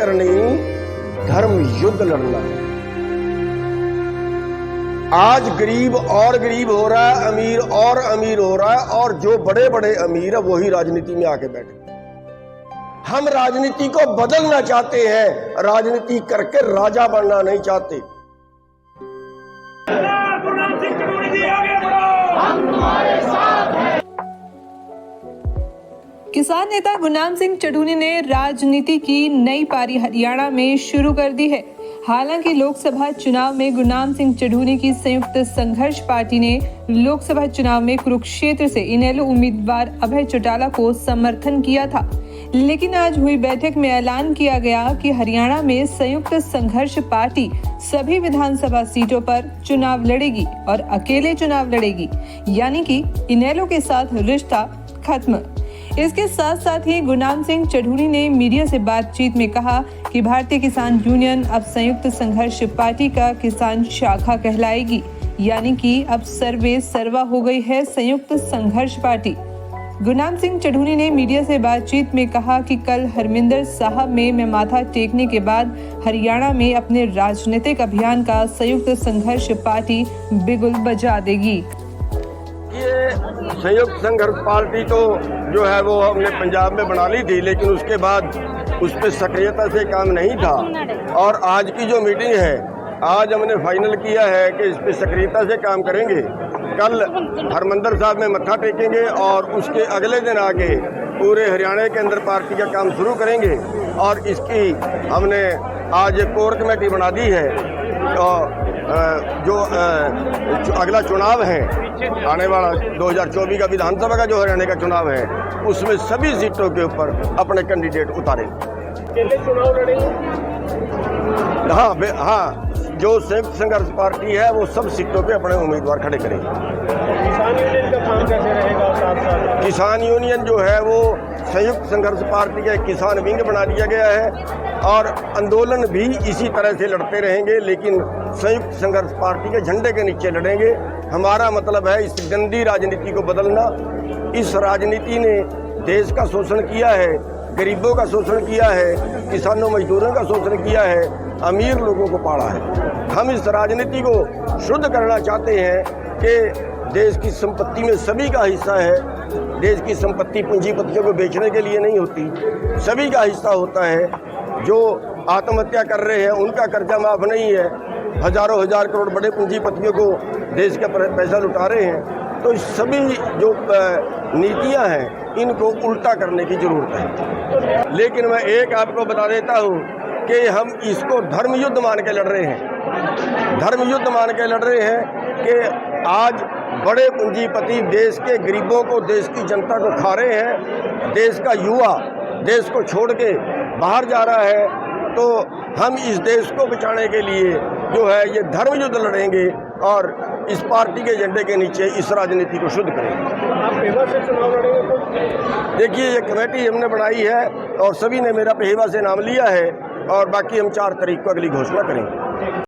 करनी, धर्म युद्ध लड़ना। आज गरीब और गरीब हो रहा है, अमीर और अमीर हो रहा है, और जो बड़े बड़े अमीर है वही राजनीति में आके बैठे। हम राजनीति को बदलना चाहते हैं, राजनीति करके राजा बनना नहीं चाहते। किसान नेता गुरनाम सिंह चढ़ूनी ने राजनीति की नई पारी हरियाणा में शुरू कर दी है। हालांकि लोकसभा चुनाव में गुरनाम सिंह चढ़ूनी की संयुक्त संघर्ष पार्टी ने लोकसभा चुनाव में कुरुक्षेत्र से इनेलो उम्मीदवार अभय चौटाला को समर्थन किया था, लेकिन आज हुई बैठक में ऐलान किया गया कि हरियाणा में संयुक्त संघर्ष पार्टी सभी विधानसभा सीटों पर चुनाव लड़ेगी और अकेले चुनाव लड़ेगी, यानी कि इनेलो के साथ रिश्ता खत्म। इसके साथ साथ ही गुरनाम सिंह चढ़ूनी ने मीडिया से बातचीत में कहा कि भारतीय किसान यूनियन अब संयुक्त संघर्ष पार्टी का किसान शाखा कहलाएगी, यानी कि अब सर्वे सर्वा हो गई है संयुक्त संघर्ष पार्टी। गुरनाम सिंह चढ़ूनी ने मीडिया से बातचीत में कहा कि कल हरमिंदर साहब में मैं माथा टेकने के बाद हरियाणा में अपने राजनीतिक अभियान का संयुक्त संघर्ष पार्टी बिगुल बजा देगी। ये संयुक्त संघर्ष पार्टी तो जो है वो हमने पंजाब में बना ली थी, लेकिन उसके बाद उस पर सक्रियता से काम नहीं था। और आज की जो मीटिंग है, आज हमने फाइनल किया है कि इस पर सक्रियता से काम करेंगे। कल हरमिंदर साहब में मत्था टेकेंगे और उसके अगले दिन आगे पूरे हरियाणा के अंदर पार्टी का काम शुरू करेंगे। और इसकी हमने आज कोर कमेटी बना दी है। और जो अगला चुनाव है, आने वाला 2024 का विधानसभा का जो हरियाणा का चुनाव है, उसमें सभी सीटों के ऊपर अपने कैंडिडेट उतारेंगे। चुनाव लड़ेंगे? हाँ, जो संयुक्त संघर्ष पार्टी है वो सब सीटों पे अपने उम्मीदवार खड़े करेंगे। किसान यूनियन का काम कैसे रहेगा? साथ किसान यूनियन जो है वो संयुक्त संघर्ष पार्टी का किसान विंग बना दिया गया है, और आंदोलन भी इसी तरह से लड़ते रहेंगे, लेकिन संयुक्त संघर्ष पार्टी के झंडे के नीचे लड़ेंगे। हमारा मतलब है इस गंदी राजनीति को बदलना। इस राजनीति ने देश का शोषण किया है, गरीबों का शोषण किया है, किसानों मजदूरों का शोषण किया है, अमीर लोगों को पाला है। हम इस राजनीति को शुद्ध करना चाहते हैं कि देश की संपत्ति में सभी का हिस्सा है। देश की संपत्ति पूंजीपतियों को बेचने के लिए नहीं होती, सभी का हिस्सा होता है। जो आत्महत्या कर रहे हैं उनका कर्जा माफ नहीं है, हजारों हजार करोड़ बड़े पूंजीपतियों को देश का पैसा लुटा रहे हैं। तो सभी जो नीतियां हैं इनको उल्टा करने की जरूरत है। लेकिन मैं एक आपको बता देता हूं कि हम इसको धर्म युद्ध मान के लड़ रहे हैं। धर्म युद्ध मान के लड़ रहे हैं कि आज बड़े पूंजीपति देश के गरीबों को, देश की जनता को खा रहे हैं। देश का युवा देश को छोड़ के बाहर जा रहा है, तो हम इस देश को बचाने के लिए जो है ये धर्म युद्ध लड़ेंगे और इस पार्टी के एजेंडे के नीचे इस राजनीति को शुद्ध करेंगे। आप पेवा से चुनाव लड़ेंगे तो? देखिए, ये कमेटी हमने बनाई है और सभी ने मेरा पेवा से नाम लिया है, और बाकी हम 4 तारीख को अगली घोषणा करेंगे।